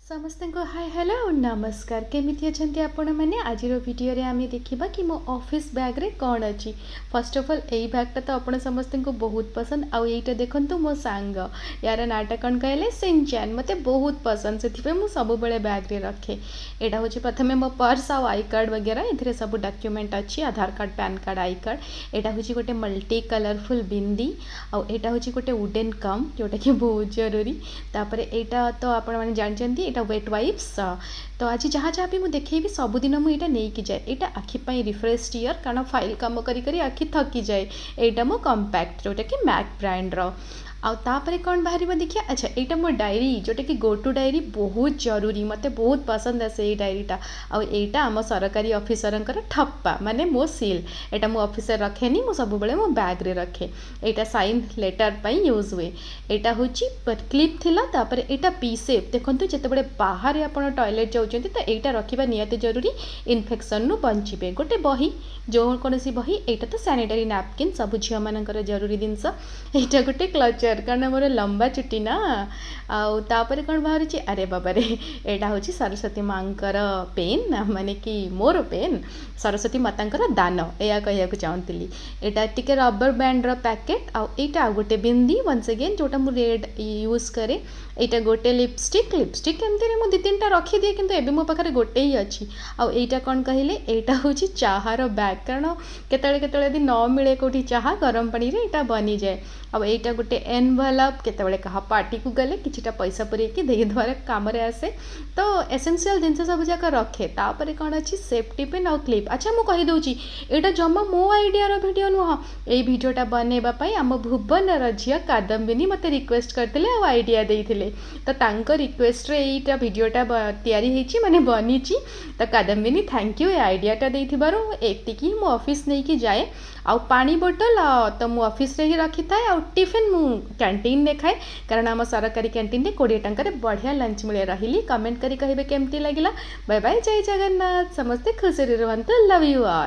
समस्त को hi hello नमस्कार केमिति अछंती आपण मैंने आज वीडियो रे आमे देखिबा कि मो ऑफिस बैग रे कौन अच्छी। फर्स्ट ऑफ ऑल एई बैगटा तो आपण समस्त को बहुत पसंद आउ एटा देखंतु मो सांग यार नाटा कौन कहले सिंचैन मते बहुत पसंद से मु सब बेले बैग रे रखे। एटा होची प्रथमे मो पर्स आउ आई कार्ड वगैरह एथिरे सब डॉक्यूमेंट अच्छी Aadhaar card PAN card I card. एटा होची गोटे मल्टी कलरफुल बिंदी आउ एटा होची गोटे वुडन कम जोटा कि बहुत जरूरी। तापर एटा तो आपण माने जानचंती वेट वाइप्स। तो आज जहाँ जहाँ भी मुझे देखी सबुदिन मुझे नहीं जाए यहाँ आखिपाई रिफ्रेश ईयर कारण फाइल कम करी आखि थकी जाए। यहाँ मो कंपैक्ट जोटा कि मैक ब्रांड आउे कौन बाहर देखिए। अच्छा यहाँ मो डायरी जोटा कि गो टू डायरी बहुत जरूरी मते बहुत पसंद आसे ये डायरीटा। आईटा आम सरकारी ऑफिसर ठप्पा माने मो सील यहाँ मो ऑफिसर रखेनी मो सब बेले मो बैग रे रखे। यहाँ साइन लेटर पाई यूज हुए। यहाँ हूँ क्लिप थिला तापर यहाँ पी सेप देखो जिते बाहर आप टॉयलेट जाऊँच तो यहाँ रखा निहाती जरूरी इन्फेक्शन नु बचे। गोटे बही जो कौन बही यहाँ तो सैनिटरी नैपकिन सब झील मानकर जरूरी जिनस। यहाँ गोटे क्लचर कारण मोर लंबा चुटी ना आउे कौन बाहर अरे बाबा रे यहाँ हूँ सरस्वती माँ पेन माने कि मोर पेन सरस्वती माता दान या कहया चाहूली। यहाँ टी रबर बैंड पैकेट आउ गोटे बिंदी वंस अगेन जोटा मु रेड यूज करे। यहाँ गोटे लिपस्टिक लिपस्टिक एमती मुझे 2-3टा रखिदिए कि एवं मो पाखे गोटे ही अच्छी। आईटा कौन कहले यहाँ हूँ चाहार बैग कारण केतले यदि न मिले कौटी चाह गरम पानी रे यहाँ बनी जाए। यहाँ गोटे एनवलप केतले कहा पार्टी को गले किछिटा पैसा पुरेकी देवार काम आसे तो एसेंशियल जिनस सब जाक रखे। तापर कौन अच्छी सेफ्टी पिन आउ क्लिप। अच्छा मुझे कहीदे यहाँ जमा मो आइडिया वीडियो नुह ये वीडियोटा बनवाई आम भुवन झील कादम्बिनी मत रिक्वेस्ट करते आइडिया देते तो तांको रिक्वेस्ट रे एटा वीडियोटा तैयारी होईची माने बनीची। तो कादम्बिनी थैंक यू ये आइडियाटा देइथिबारु। एतिकी मो ऑफिस नहीं कि जाए आउ पानी बोतल तो मु ऑफिस रे ही रखी थाए आउ टिफिन मु कैंटीन ने खाए कारण आम सरकारी कैंटीन रे 20 टंका बढ़िया लंच मिले। रही कमेंट करी कहिबे केमती लागिला। बाय बाय जय जगन्नाथ समस्ते खुशी रहंतु लव यू ऑल।